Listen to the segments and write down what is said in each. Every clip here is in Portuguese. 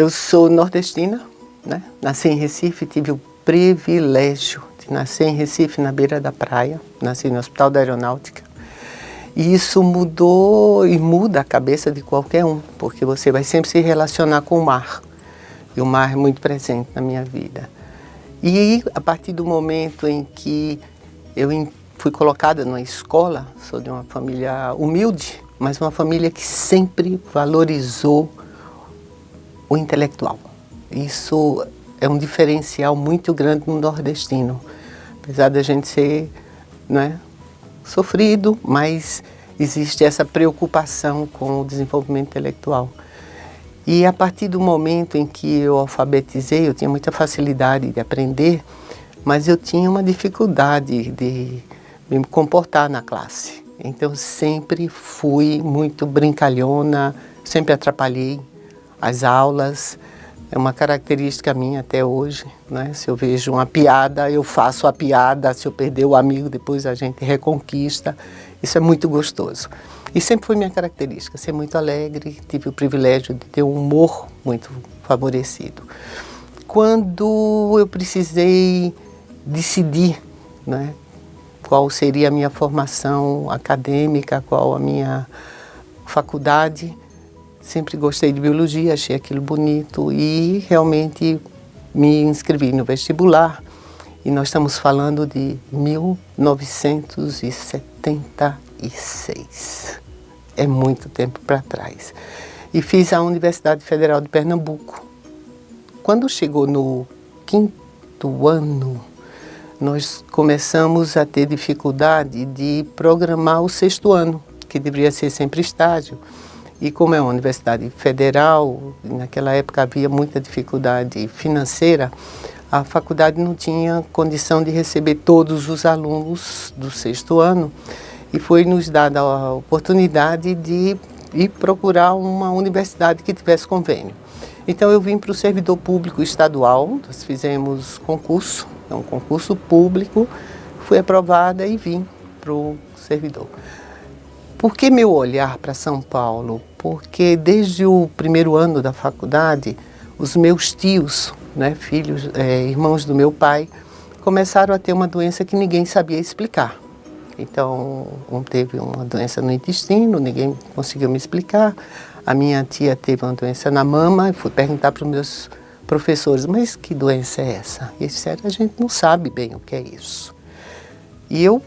Eu sou nordestina, né? Nasci em Recife, tive o privilégio de nascer em Recife, na beira da praia. Nasci no Hospital da Aeronáutica. E isso mudou e muda a cabeça de qualquer um, porque você vai sempre se relacionar com o mar. E o mar é muito presente na minha vida. E a partir do momento em que eu fui colocada numa escola, sou de uma família humilde, mas uma família que sempre valorizou o intelectual. Isso é um diferencial muito grande no nordestino. Apesar da gente ser, né, sofrido, mas existe essa preocupação com o desenvolvimento intelectual. E a partir do momento em que eu alfabetizei, eu tinha muita facilidade de aprender, mas eu tinha uma dificuldade de me comportar na classe. Então sempre fui muito brincalhona, sempre atrapalhei as aulas. É uma característica minha até hoje, né? Se eu vejo uma piada, eu faço a piada. Se eu perder o amigo, depois a gente reconquista. Isso é muito gostoso. E sempre foi minha característica, ser muito alegre. Tive o privilégio de ter um humor muito favorecido. Quando eu precisei decidir, né, qual seria a minha formação acadêmica, qual a minha faculdade, sempre gostei de biologia, achei aquilo bonito e realmente me inscrevi no vestibular. E nós estamos falando de 1976. É muito tempo para trás. E fiz a Universidade Federal de Pernambuco. Quando chegou no 5º ano, nós começamos a ter dificuldade de programar o 6º ano, que deveria ser sempre estágio. E como é uma universidade federal, naquela época havia muita dificuldade financeira, a faculdade não tinha condição de receber todos os alunos do 6º ano e foi nos dada a oportunidade de ir procurar uma universidade que tivesse convênio. Então eu vim para o servidor público estadual, nós fizemos concurso, é um concurso público, fui aprovada e vim para o servidor. Por que meu olhar para São Paulo? Porque desde o 1º ano da faculdade, os meus tios, né, filhos, irmãos do meu pai, começaram a ter uma doença que ninguém sabia explicar. Então, um teve uma doença no intestino, ninguém conseguiu me explicar. A minha tia teve uma doença na mama, e fui perguntar para os meus professores, mas que doença é essa? E eles disseram, a gente não sabe bem o que é isso. E eu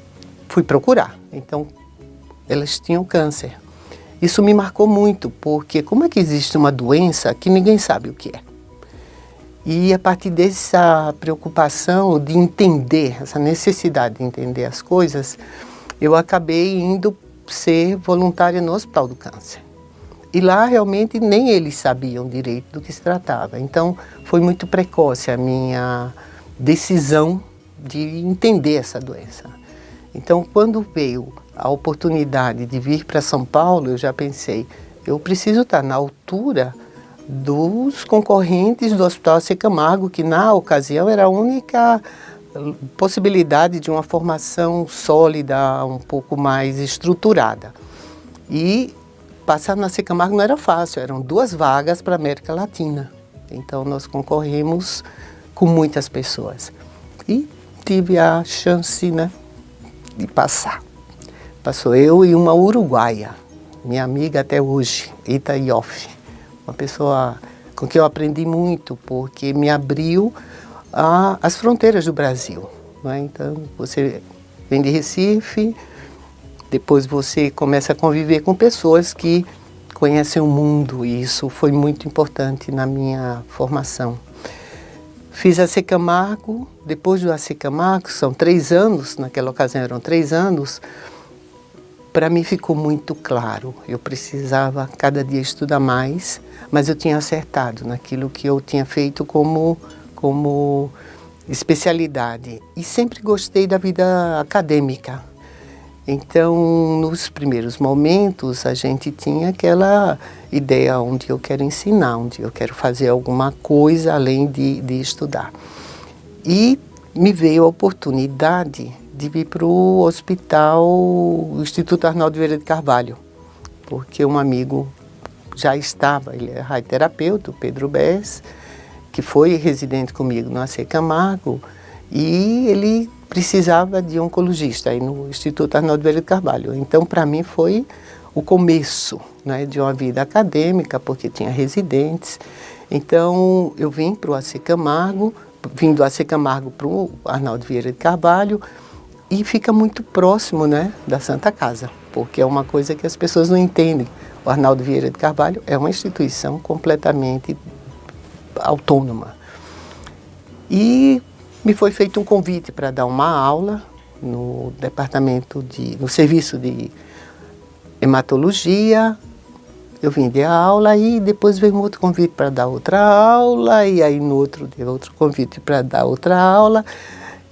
fui procurar. Então, elas tinham câncer. Isso me marcou muito, porque como é que existe uma doença que ninguém sabe o que é? E a partir dessa preocupação de entender, essa necessidade de entender as coisas, eu acabei indo ser voluntária no Hospital do Câncer. E lá realmente nem eles sabiam direito do que se tratava. Então foi muito precoce a minha decisão de entender essa doença. Então quando veio a oportunidade de vir para São Paulo, eu já pensei, eu preciso estar na altura dos concorrentes do Hospital AC Camargo, que na ocasião era a única possibilidade de uma formação sólida, um pouco mais estruturada. E passar no AC Camargo não era fácil, eram 2 vagas para a América Latina. Então nós concorremos com muitas pessoas. E tive a chance, né, de passar. Passou eu e uma uruguaia, minha amiga até hoje, Ita Ioff. Uma pessoa com quem eu aprendi muito, porque me abriu as fronteiras do Brasil, não é? Então, você vem de Recife, depois você começa a conviver com pessoas que conhecem o mundo, e isso foi muito importante na minha formação. Fiz AC Camargo, depois do AC Camargo, são 3 anos, naquela ocasião eram 3 anos, para mim ficou muito claro, eu precisava cada dia estudar mais, mas eu tinha acertado naquilo que eu tinha feito como especialidade. E sempre gostei da vida acadêmica. Então, nos primeiros momentos, a gente tinha aquela ideia onde eu quero ensinar, onde eu quero fazer alguma coisa além de estudar. E me veio a oportunidade de vir para o hospital, o Instituto Arnaldo Vieira de Carvalho, porque um amigo já estava, ele é radioterapeuta, o Pedro Bess, que foi residente comigo no AC Camargo, e ele precisava de oncologista aí no Instituto Arnaldo Vieira de Carvalho. Então, para mim, foi o começo, né, de uma vida acadêmica, porque tinha residentes. Então, eu vim para o AC Camargo, vim do AC Camargo para o Arnaldo Vieira de Carvalho, e fica muito próximo, né, da Santa Casa, porque é uma coisa que as pessoas não entendem. O Arnaldo Vieira de Carvalho é uma instituição completamente autônoma. E me foi feito um convite para dar uma aula no no serviço de hematologia. Eu vim dar aula e depois veio um outro convite para dar outra aula, e aí no outro deu outro convite para dar outra aula.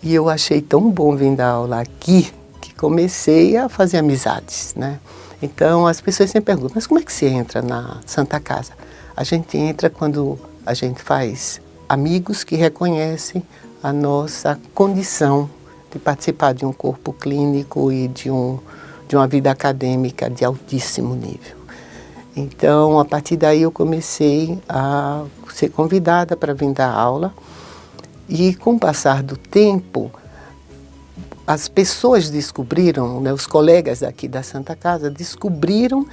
E eu achei tão bom vir dar aula aqui que comecei a fazer amizades, né? Então as pessoas sempre perguntam, mas como é que você entra na Santa Casa? A gente entra quando a gente faz amigos que reconhecem a nossa condição de participar de um corpo clínico e de uma vida acadêmica de altíssimo nível. Então, a partir daí eu comecei a ser convidada para vir dar aula, e com o passar do tempo, as pessoas descobriram, né, os colegas aqui da Santa Casa descobriram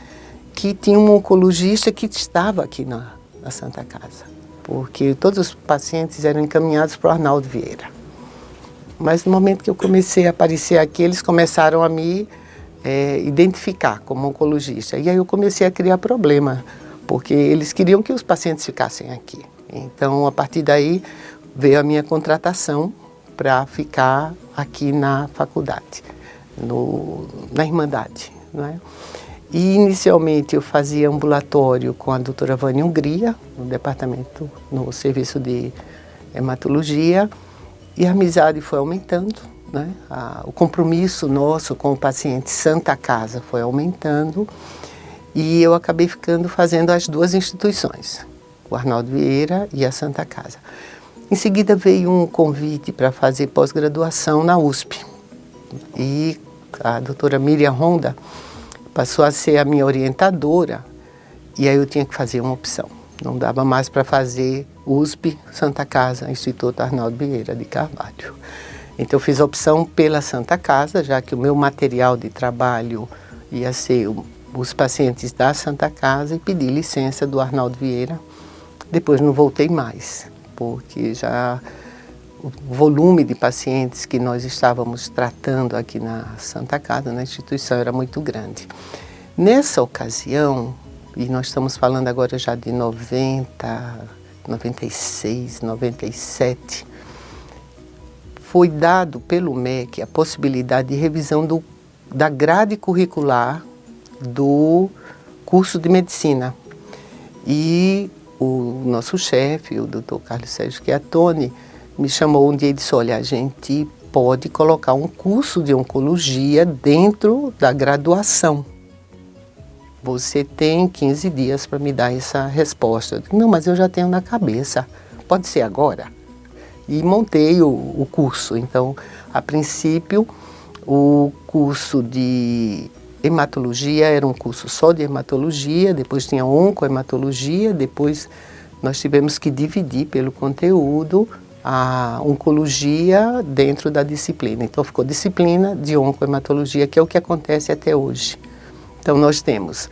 que tinha um oncologista que estava aqui na Santa Casa, porque todos os pacientes eram encaminhados para o Arnaldo Vieira. Mas no momento que eu comecei a aparecer aqui, eles começaram a me identificar como oncologista. E aí eu comecei a criar problema, porque eles queriam que os pacientes ficassem aqui. Então, a partir daí, veio a minha contratação para ficar aqui na faculdade, na Irmandade, não é? E inicialmente eu fazia ambulatório com a doutora Vânia Hungria, no departamento, no serviço de hematologia, e a amizade foi aumentando, né? O compromisso nosso com o paciente Santa Casa foi aumentando, e eu acabei fazendo as duas instituições, o Arnaldo Vieira e a Santa Casa. Em seguida veio um convite para fazer pós-graduação na USP, e a doutora Miriam Honda passou a ser a minha orientadora, e aí eu tinha que fazer uma opção. Não dava mais para fazer USP, Santa Casa, Instituto Arnaldo Vieira de Carvalho. Então eu fiz a opção pela Santa Casa, já que o meu material de trabalho ia ser os pacientes da Santa Casa, e pedi licença do Arnaldo Vieira. Depois não voltei mais, porque já o volume de pacientes que nós estávamos tratando aqui na Santa Casa, na instituição, era muito grande. Nessa ocasião, e nós estamos falando agora já de 90, 96, 97, foi dado pelo MEC a possibilidade de revisão da grade curricular do curso de medicina. E o nosso chefe, o Dr. Carlos Sérgio Chiatoni, me chamou um dia e disse, olha, a gente pode colocar um curso de oncologia dentro da graduação. Você tem 15 dias para me dar essa resposta. Eu disse, não, mas eu já tenho na cabeça, pode ser agora? E montei o curso. Então, a princípio, o curso de hematologia era um curso só de hematologia, depois tinha oncohematologia, depois nós tivemos que dividir pelo conteúdo a oncologia dentro da disciplina. Então ficou disciplina de oncohematologia, que é o que acontece até hoje. Então nós temos,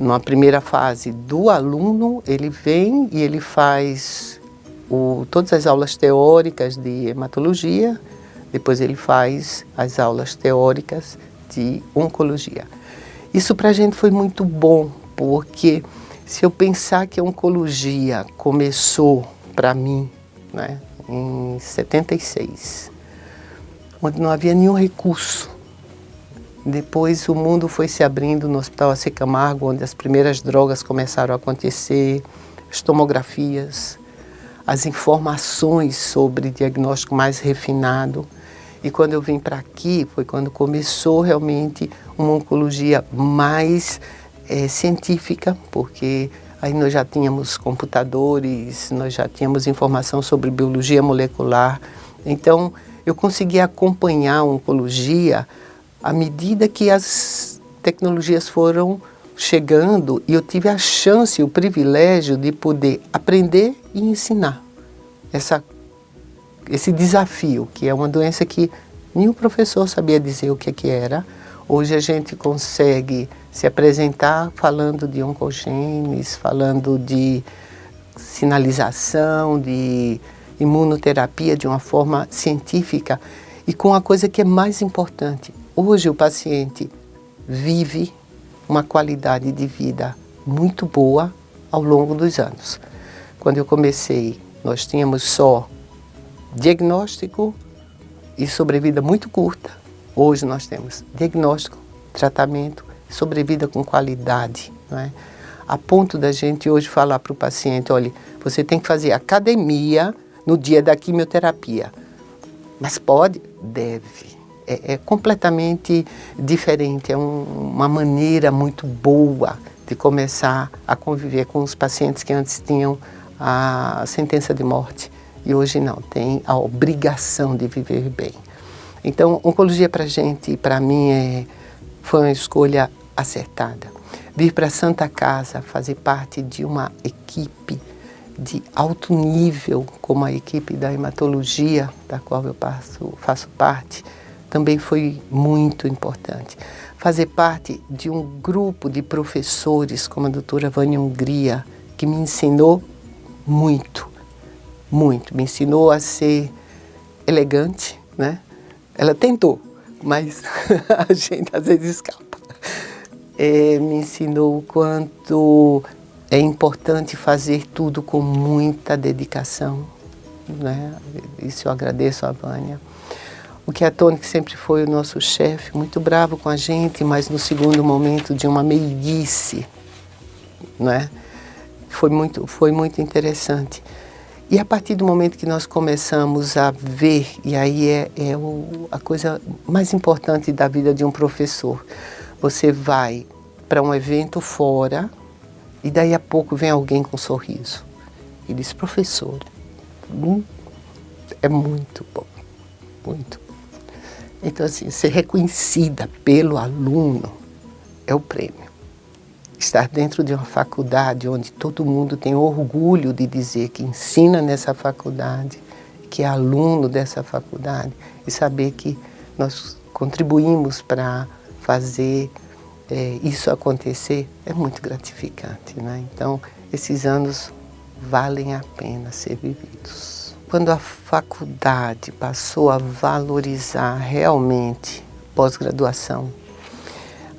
numa primeira fase do aluno, ele vem e ele faz todas as aulas teóricas de hematologia, depois ele faz as aulas teóricas de oncologia. Isso para a gente foi muito bom, porque se eu pensar que a oncologia começou para mim, né, em 76, onde não havia nenhum recurso. Depois o mundo foi se abrindo no Hospital AC Camargo, onde as primeiras drogas começaram a acontecer, as tomografias, as informações sobre diagnóstico mais refinado. E quando eu vim para aqui, foi quando começou realmente uma oncologia mais científica, porque aí nós já tínhamos computadores, nós já tínhamos informação sobre biologia molecular. Então, eu conseguia acompanhar a oncologia à medida que as tecnologias foram chegando e eu tive a chance, o privilégio de poder aprender e ensinar esse desafio, que é uma doença que nenhum professor sabia dizer o que era. Hoje a gente consegue se apresentar falando de oncogenes, falando de sinalização, de imunoterapia de uma forma científica e com a coisa que é mais importante. Hoje o paciente vive uma qualidade de vida muito boa ao longo dos anos. Quando eu comecei, nós tínhamos só diagnóstico e sobrevida muito curta. Hoje nós temos diagnóstico, tratamento, sobrevida com qualidade, não é? A ponto da gente hoje falar para o paciente, olha, você tem que fazer academia no dia da quimioterapia. Mas pode? Deve. É completamente diferente, é uma maneira muito boa de começar a conviver com os pacientes que antes tinham a sentença de morte e hoje não, tem a obrigação de viver bem. Então, oncologia para a gente, para mim, foi uma escolha acertada. Vir para a Santa Casa, fazer parte de uma equipe de alto nível, como a equipe da hematologia, da qual eu faço parte, também foi muito importante. Fazer parte de um grupo de professores, como a doutora Vânia Hungria, que me ensinou muito, muito. Me ensinou a ser elegante, né? Ela tentou, mas a gente às vezes escapa. Me ensinou o quanto é importante fazer tudo com muita dedicação, né? Isso eu agradeço a Vânia. O Chiattoni, que sempre foi o nosso chefe, muito bravo com a gente, mas no segundo momento de uma meiguice, né? Foi muito interessante. E a partir do momento que nós começamos a ver, e aí a coisa mais importante da vida de um professor, você vai para um evento fora e daí a pouco vem alguém com um sorriso e diz, professor, é muito bom, muito. Então assim, ser reconhecida pelo aluno é o prêmio. Estar dentro de uma faculdade onde todo mundo tem orgulho de dizer que ensina nessa faculdade, que é aluno dessa faculdade, e saber que nós contribuímos para fazer isso acontecer, é muito gratificante, né? Então, esses anos valem a pena ser vividos. Quando a faculdade passou a valorizar realmente pós-graduação,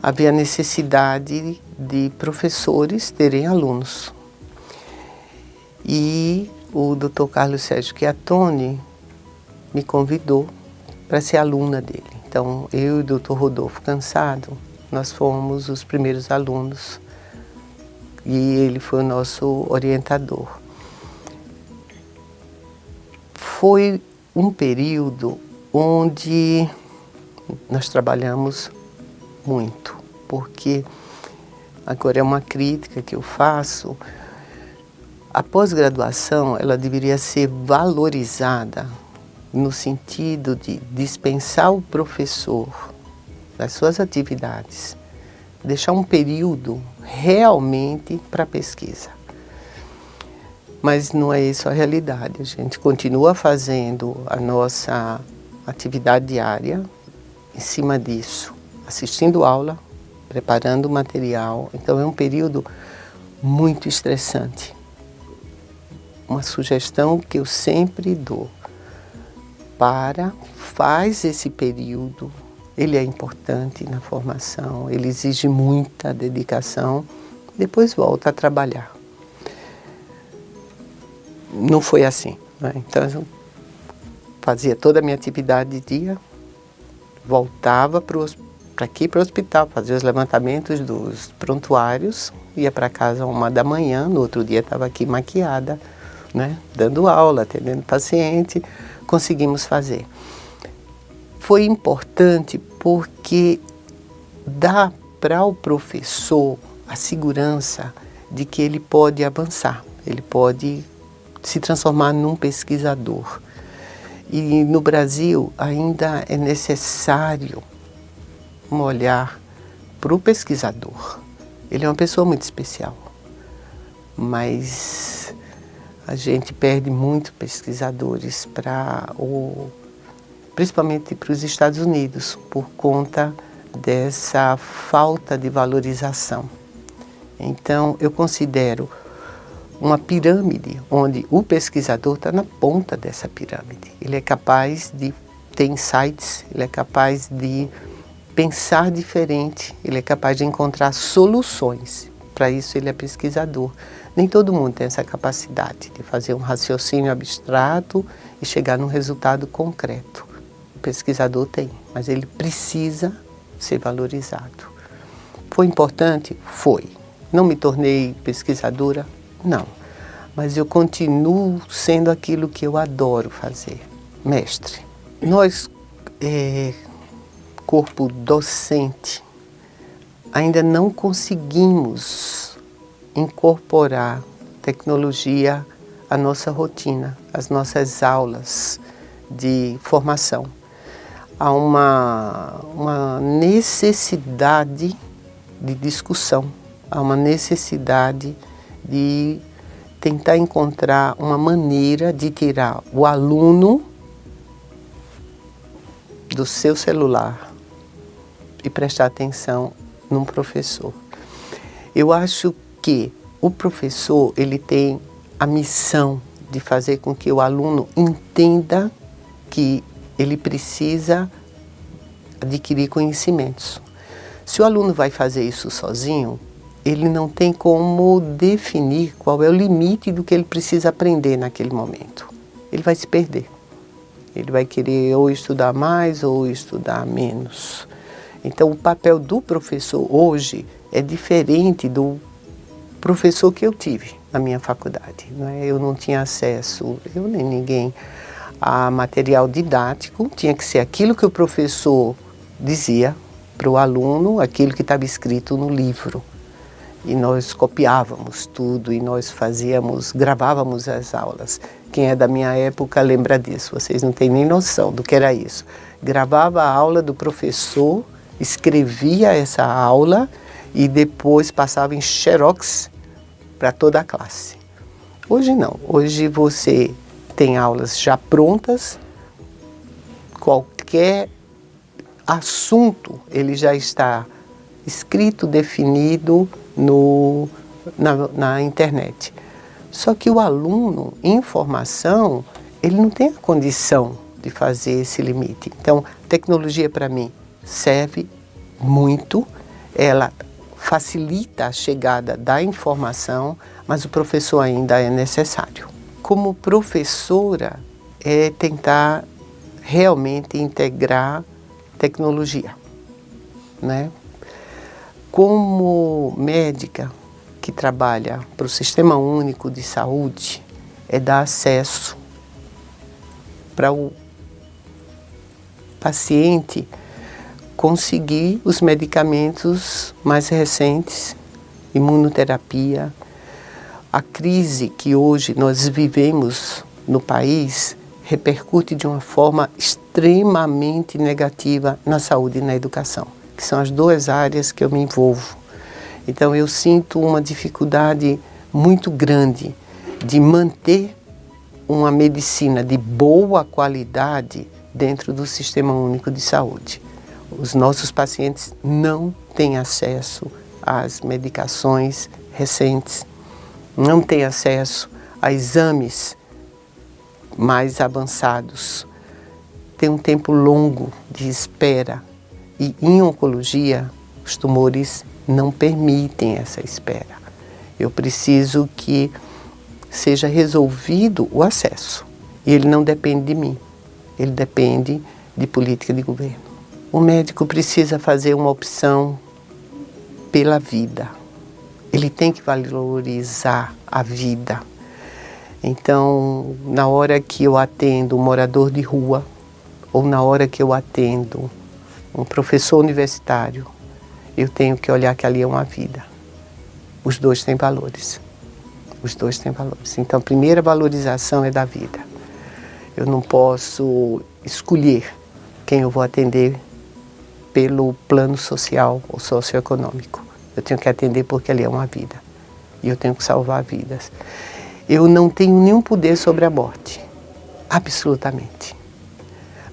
havia necessidade de professores terem alunos. E o Dr. Carlos Sérgio Chiattoni me convidou para ser aluna dele. Então, eu e o Dr. Rodolfo Cansado, nós fomos os primeiros alunos e ele foi o nosso orientador. Foi um período onde nós trabalhamos muito, porque agora é uma crítica que eu faço, a pós-graduação ela deveria ser valorizada no sentido de dispensar o professor das suas atividades, deixar um período realmente para pesquisa. Mas não é isso a realidade, a gente continua fazendo a nossa atividade diária em cima disso, assistindo aula, preparando material. Então é um período muito estressante. Uma sugestão que eu sempre dou, faz esse período, ele é importante na formação, ele exige muita dedicação, depois volta a trabalhar. Não foi assim, né? Então eu fazia toda a minha atividade de dia, voltava para o hospital, fazia os levantamentos dos prontuários, ia para casa 1 da manhã, no outro dia estava aqui maquiada, né? Dando aula, atendendo paciente, conseguimos fazer. Foi importante porque dá para o professor a segurança de que ele pode avançar, ele pode se transformar num pesquisador. E no Brasil ainda é necessário um olhar para o pesquisador, Ele é uma pessoa muito especial, mas a gente perde muito pesquisadores principalmente para os Estados Unidos, por conta dessa falta de valorização. Então, eu considero uma pirâmide onde o pesquisador está na ponta dessa pirâmide. Ele é capaz de ter insights, ele é capaz de pensar diferente, ele é capaz de encontrar soluções. Para isso ele é pesquisador. Nem todo mundo tem essa capacidade de fazer um raciocínio abstrato e chegar num resultado concreto. O pesquisador tem, mas ele precisa ser valorizado. Foi importante? Foi. Não me tornei pesquisadora? Não. Mas eu continuo sendo aquilo que eu adoro fazer, mestre. Nós, corpo docente, ainda não conseguimos incorporar tecnologia à nossa rotina, às nossas aulas de formação. Há uma necessidade de discussão, há uma necessidade de tentar encontrar uma maneira de tirar o aluno do seu celular e prestar atenção num professor. Eu acho que o professor, ele tem a missão de fazer com que o aluno entenda que ele precisa adquirir conhecimentos. Se o aluno vai fazer isso sozinho, ele não tem como definir qual é o limite do que ele precisa aprender naquele momento. Ele vai se perder. Ele vai querer ou estudar mais ou estudar menos. Então, o papel do professor hoje é diferente do professor que eu tive na minha faculdade. Eu não tinha acesso, eu nem ninguém, a material didático. Tinha que ser aquilo que o professor dizia para o aluno, aquilo que estava escrito no livro. E nós copiávamos tudo e nós gravávamos as aulas. Quem é da minha época lembra disso, vocês não têm nem noção do que era isso. Gravava a aula do professor, escrevia essa aula e depois passava em xerox para toda a classe. Hoje não, hoje você tem aulas já prontas, qualquer assunto ele já está escrito, definido na internet. Só que o aluno, em formação, ele não tem a condição de fazer esse limite. Então, tecnologia para mim serve muito, ela facilita a chegada da informação, mas o professor ainda é necessário. Como professora, é tentar realmente integrar tecnologia, né? Como médica que trabalha para o Sistema Único de Saúde, é dar acesso para o paciente conseguir os medicamentos mais recentes, imunoterapia. A crise que hoje nós vivemos no país repercute de uma forma extremamente negativa na saúde e na educação, que são as duas áreas que eu me envolvo. Então eu sinto uma dificuldade muito grande de manter uma medicina de boa qualidade dentro do Sistema Único de Saúde. Os nossos pacientes não têm acesso às medicações recentes, não têm acesso a exames mais avançados, tem um tempo longo de espera e em oncologia os tumores não permitem essa espera. Eu preciso que seja resolvido o acesso e ele não depende de mim, ele depende de política de governo. O médico precisa fazer uma opção pela vida, ele tem que valorizar a vida. Então, na hora que eu atendo um morador de rua, ou na hora que eu atendo um professor universitário, eu tenho que olhar que ali é uma vida. Os dois têm valores. Os dois têm valores. Então, a primeira valorização é da vida. Eu não posso escolher quem eu vou atender pelo plano social ou socioeconômico. Eu tenho que atender porque ali é uma vida. E eu tenho que salvar vidas. Eu não tenho nenhum poder sobre a morte. Absolutamente.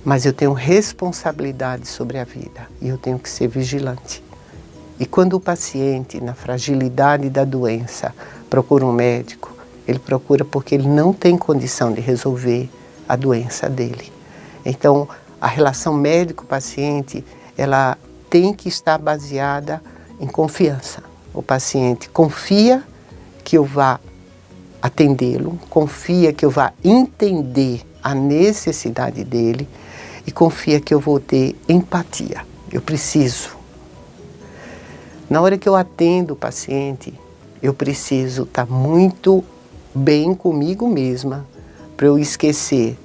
Mas eu tenho responsabilidade sobre a vida. E eu tenho que ser vigilante. E quando o paciente, na fragilidade da doença, procura um médico, ele procura porque ele não tem condição de resolver a doença dele. Então, a relação médico-paciente, ela tem que estar baseada em confiança. O paciente confia que eu vá atendê-lo, confia que eu vá entender a necessidade dele e confia que eu vou ter empatia. Eu preciso. Na hora que eu atendo o paciente, eu preciso estar muito bem comigo mesma para eu esquecer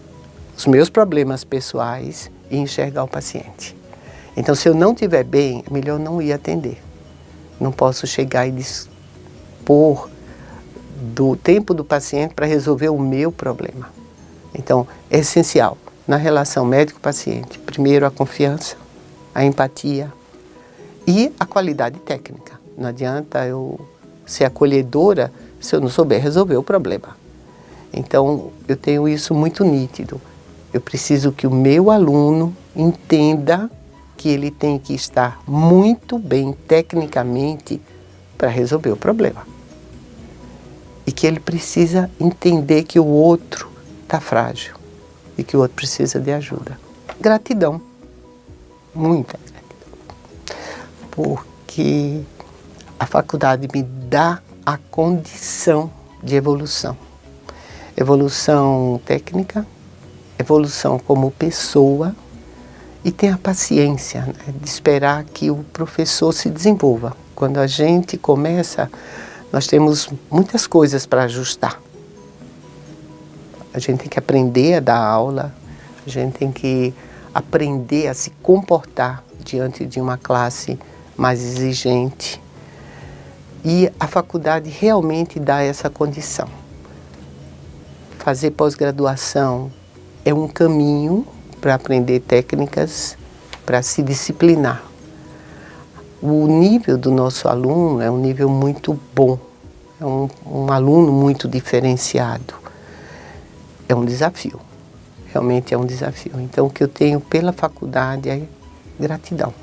os meus problemas pessoais e enxergar o paciente. Então, se eu não estiver bem, é melhor não ir atender. Não posso chegar e dispor do tempo do paciente para resolver o meu problema. Então, é essencial, na relação médico-paciente, primeiro a confiança, a empatia e a qualidade técnica. Não adianta eu ser acolhedora se eu não souber resolver o problema. Então, eu tenho isso muito nítido. Eu preciso que o meu aluno entenda que ele tem que estar muito bem tecnicamente para resolver o problema. E que ele precisa entender que o outro está frágil e que o outro precisa de ajuda. Gratidão, muita gratidão, porque a faculdade me dá a condição de evolução. Evolução técnica, evolução como pessoa e ter a paciência, né, de esperar que o professor se desenvolva. Quando a gente começa, nós temos muitas coisas para ajustar. A gente tem que aprender a dar aula, a gente tem que aprender a se comportar diante de uma classe mais exigente. E a faculdade realmente dá essa condição. Fazer pós-graduação é um caminho para aprender técnicas, para se disciplinar. O nível do nosso aluno é um nível muito bom, é um aluno muito diferenciado. É um desafio, realmente é um desafio. Então, o que eu tenho pela faculdade é gratidão.